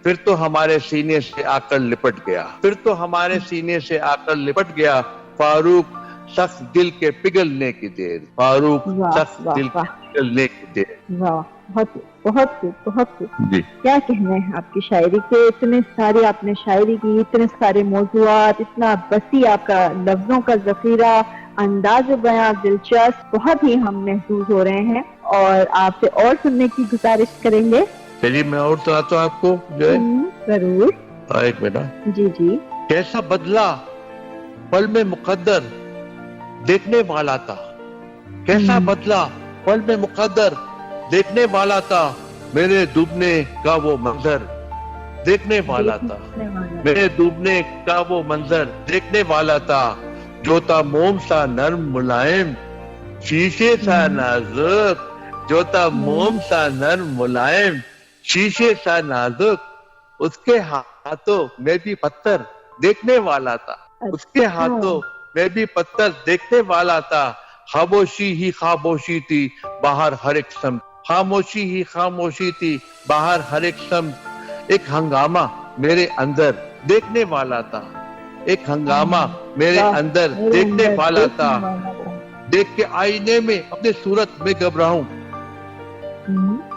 پھر تو ہمارے سینے سے آ کر لپٹ گیا، پھر تو ہمارے سینے سے آ کر لپٹ گیا، فاروق سخت دل کے پگھلنے کی دیر، فاروق سخت دل کے پگھلنے کی دیر۔ واہ، بہت بہت بہت جی کیا کہنا ہے آپ کی شاعری کے، اتنے سارے آپ نے شاعری کی، اتنے سارے موضوعات، اتنا وسیع آپ کا لفظوں کا ذخیرہ، انداز بیاں دلچسپ، بہت ہی ہم محظوظ ہو رہے ہیں اور آپ سے اور سننے کی گزارش کریں گے۔ چلیے میں اور سناتا ہوں آپ کو جو ہے، ضرور۔ ایک منٹ۔ جی جی۔ کیسا بدلا پل میں مقدر دیکھنے والا تھا، کیسا بدلا پل میں مقدر دیکھنے والا تھا، میرے ڈوبنے کا وہ منظر دیکھنے والا تھا، میرے ڈوبنے کا وہ منظر دیکھنے والا تھا، جو تھا موم سا نرم ملائم شیشے سا نازک، جو تھا موم سا نرم ملائم شیشے سا نازک، اس کے ہاتھوں میں بھی پتھر دیکھنے والا تھا، اس کے ہاتھوں میں بھی پتھر دیکھنے والا تھا، خاموشی ہی خاموشی تھی باہر ہر ایک سمت، خاموشی ہی خاموشی تھی باہر ہر ایک سمت، ایک ہنگامہ میرے اندر دیکھنے والا تھا، ایک ہنگامہ میرے اندر دیکھنے والا تھا، دیکھ کے آئینے میں اپنے صورت میں گھبراہوں،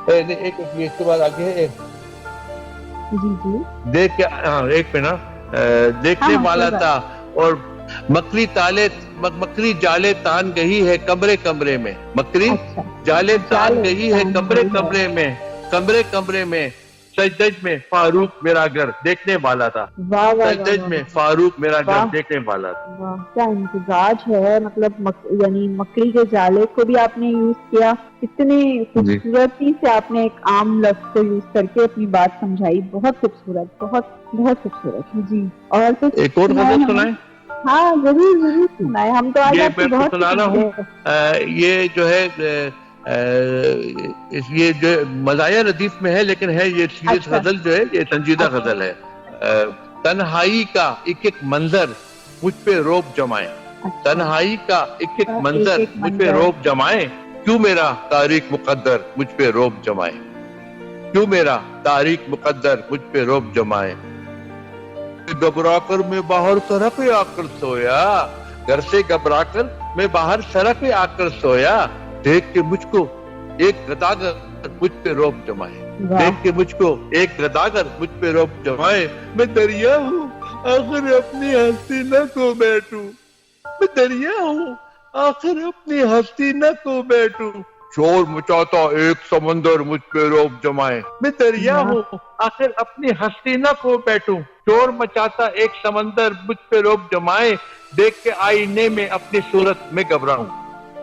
ایک اس کے بعد آگے ہے، دیکھ کے ایک پہ نا دیکھنے والا تھا، اور مکری جالے تان گئی ہے کمرے کمرے میں، مکری جالے تان گئی ہے کمرے کمرے میں، کمرے کمرے میں، سجدج میں فاروق میرا گھر دیکھنے والا تھا، سجدج میں فاروق میرا گھر دیکھنے والا تھا۔ کیا امتزاج ہے، مطلب یعنی مکڑی کے جالے کو بھی آپ نے یوز کیا، اتنی خوبصورتی سے آپ نے ایک عام لفظ کو یوز کر کے اپنی بات سمجھائی، بہت خوبصورت، بہت بہت خوبصورت۔ جی، اور کچھ ایک اور غزل سنائیں؟ ہاں ضرور ضرور سنائیں، ہم تو آج آپ کی بہت سنا رہا ہوں، یہ جو ہے یہ جو مزایا ردیف میں ہے، لیکن ہے یہ سیریس غزل جو ہے، یہ سنجیدہ غزل ہے۔ تنہائی کا ایک ایک منظر مجھ پہ روب جمائے، تنہائی کا ایک ایک منظر مجھ پہ روب جمائے، کیوں میرا تاریخ مقدر مجھ پہ روب جمائے، کیوں میرا تاریخ مقدر مجھ پہ روب جمائے، گھبرا کر میں باہر سڑک پہ آ کر سویا، گھر سے گھبرا کر میں باہر سڑک پہ آ کر سویا، دیکھ کے مجھ کو ایک گداگر مجھ پہ روب جمائے، دیکھ کے مجھ کو ایک گداگر مجھ پہ روب جمائے، میں دریا ہوں آخر اپنی ہستی نہ کو بیٹھوں، میں دریا ہوں آخر اپنی ہستی نہ کو بیٹھوں، شور مچاتا ایک سمندر مجھ پہ روب جمائے، میں دریا ہوں آخر اپنی ہستی نہ کو بیٹھوں، شور مچاتا ایک سمندر مجھ پہ روب جمائے، دیکھ کے آئینے میں اپنی صورت میں گھبراہوں،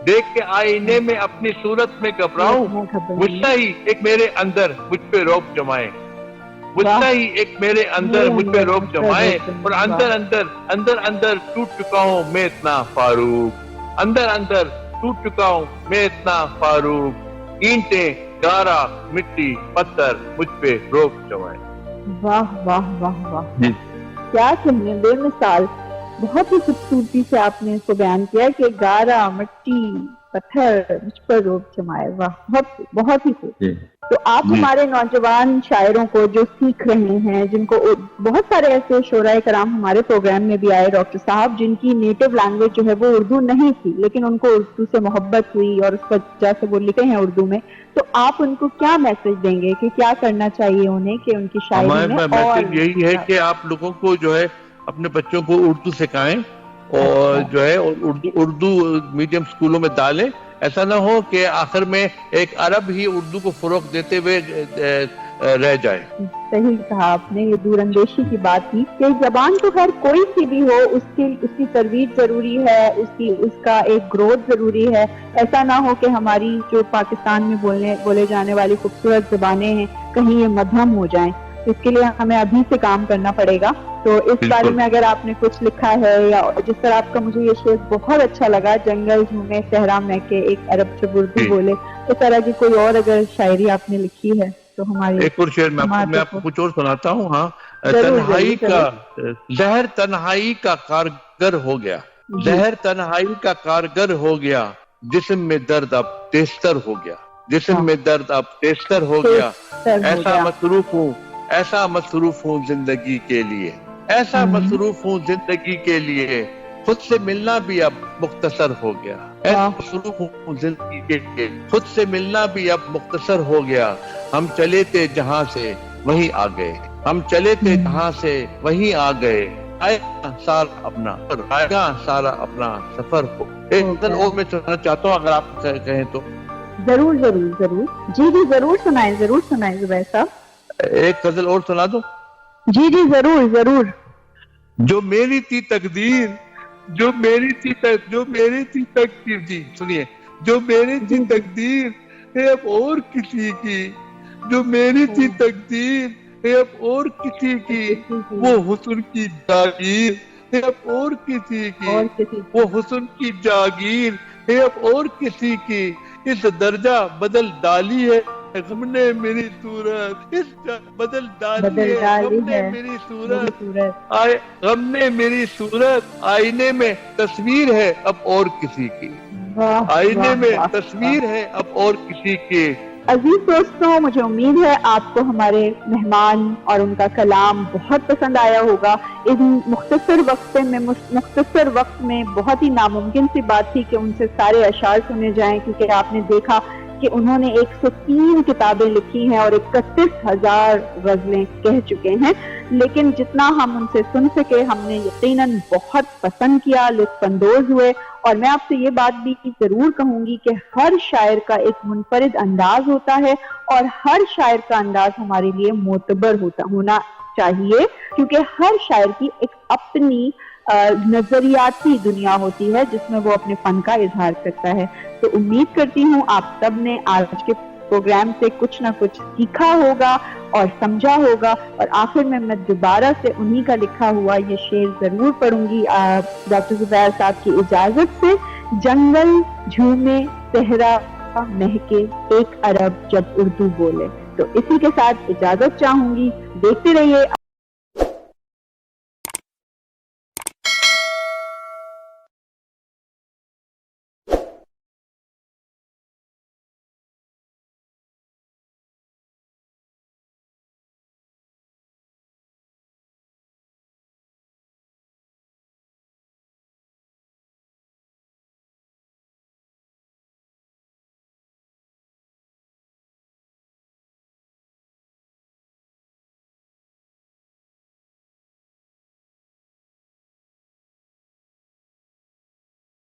دیکھ کے آئینے میں اپنی صورت میں گھبراہوں، مجھتا ہی ایک میرے اندر مجھ پہ روب جمائے، مجھتا ہی ایک میرے اندر مجھ پہ روب جمائے، اور اندر اندر اندر اندر ٹوٹ چکا ہوں میں اتنا فاروق، اندر اندر ٹوٹ چکا ہوں میں اتنا فاروق، اینٹیں گارا مٹی پتھر مجھ پہ روب جمائے۔ واہ واہ واہ واہ، کیا کہنے، بے مثال، بہت ہی خوبصورتی سے آپ نے اس کو بیان کیا کہ گارا مٹی پتھر مجھ پر روب جمائے، واہ، بہت بہت ہی خوب۔ تو آپ ہمارے نوجوان شاعروں کو جو سیکھ رہے ہیں، جن کو بہت سارے ایسے شعراء کرام ہمارے پروگرام میں بھی آئے ڈاکٹر صاحب، جن کی نیٹو لینگویج جو ہے وہ اردو نہیں تھی، لیکن ان کو اردو سے محبت ہوئی اور اس وجہ سے وہ لکھے ہیں اردو میں، تو آپ ان کو کیا میسج دیں گے کہ کیا کرنا چاہیے انہیں کہ ان کی شاعری میں؟ میسج یہی ہے کہ آپ لوگوں کو جو ہے اپنے بچوں کو اردو سکھائیں، اور جو ہے اردو میڈیم اسکولوں میں ڈالیں، ایسا نہ ہو کہ آخر میں ایک عرب ہی اردو کو فروغ دیتے ہوئے رہ جائے۔ صحیح کہا آپ نے، یہ دور اندیشی کی بات تھی کہ زبان تو خیر کوئی سی بھی ہو، اس کی ترویج ضروری ہے، اس کا ایک گروتھ ضروری ہے، ایسا نہ ہو کہ ہماری جو پاکستان میں بولے جانے والی خوبصورت زبانیں ہیں کہیں یہ مدھم ہو جائیں، اس کے لیے ہمیں ابھی سے کام کرنا پڑے گا۔ تو اس بارے میں اگر آپ نے کچھ لکھا ہے، یا جس طرح آپ کا مجھے یہ شعر بہت اچھا لگا، جنگل جھومے صحرا میں کے ایک عرب جب اردو بولے، اس طرح کی کوئی اور اگر شاعری آپ نے لکھی ہے تو ہماری ایک اور شعر میں آپ کو کچھ اور سناتا ہوں۔ ہاں، تنہائی کا زہر تنہائی کا کارگر ہو گیا، زہر تنہائی کا کارگر ہو گیا، جسم میں درد اب تیزتر ہو گیا، جسم میں درد اب تیزتر ہو گیا، ایسا مصروف ہوں ایسا مصروف ہوں زندگی کے لیے، ایسا مصروف ہوں زندگی کے لیے، خود سے ملنا بھی اب مختصر ہو گیا، ایسا مصروف ہوں زندگی کے لیے، خود سے ملنا بھی اب مختصر ہو گیا، ہم چلے تھے جہاں سے وہیں آ گئے، ہم چلے تھے جہاں سے وہیں آ گئے، آئے گا سارا اپنا، آئے گا سارا اپنا سفر ہو۔ ایک غزل اور میں سننا چاہتا ہوں اگر آپ کہیں تو۔ ضرور ضرور ضرور، جی جی ضرور سنائیں زبیر صاحب۔ ایک غزل اور سنا دو؟ جی جی ضرور ضرور۔ جو میری تھی تقدیر، جو میری تھی تقدیر، جی سنیے، جو میری تھی تقدیر ہے اب اور کسی کی، جو میری تھی تقدیر ہے اب اور کسی کی، وہ حسن کی جاگیر ہے اب اور کسی کی، وہ حسن کی جاگیر ہے اب اور کسی کی، اس درجہ بدل ڈالی ہے غم نے میری صورت، اس بدل ڈالی ہے غم نے میری صورت، غم نے میری صورت، آئینے میں تصویر ہے اب اور کسی کی، آئینے میں تصویر ہے اب اور کسی کی۔ عزیز دوستوں، مجھے امید ہے آپ کو ہمارے مہمان اور ان کا کلام بہت پسند آیا ہوگا۔ ان مختصر وقت میں بہت ہی ناممکن سی بات تھی کہ ان سے سارے اشعار سنے جائیں، کیونکہ آپ نے دیکھا کہ انہوں نے 103 کتابیں لکھی ہیں اور 31,000 غزلیں کہہ چکے ہیں، لیکن جتنا ہم ان سے سن سکے ہم نے یقیناً بہت پسند کیا، لطف اندوز ہوئے۔ اور میں آپ سے یہ بات بھی ضرور کہوں گی کہ ہر شاعر کا ایک منفرد انداز ہوتا ہے، اور ہر شاعر کا انداز ہمارے لیے معتبر ہونا چاہیے، کیونکہ ہر شاعر کی ایک اپنی نظریاتی دنیا ہوتی ہے جس میں وہ اپنے فن کا اظہار کرتا ہے۔ تو امید کرتی ہوں آپ سب نے آج کے پروگرام سے کچھ نہ کچھ سیکھا ہوگا اور سمجھا ہوگا، اور آخر میں دوبارہ سے انہی کا لکھا ہوا یہ شعر ضرور پڑھوں گی ڈاکٹر زبیر صاحب کی اجازت سے۔ جنگل جھومے صحرا مہکے ایک عرب جب اردو بولے، تو اسی کے ساتھ اجازت چاہوں گی۔ دیکھتے رہیے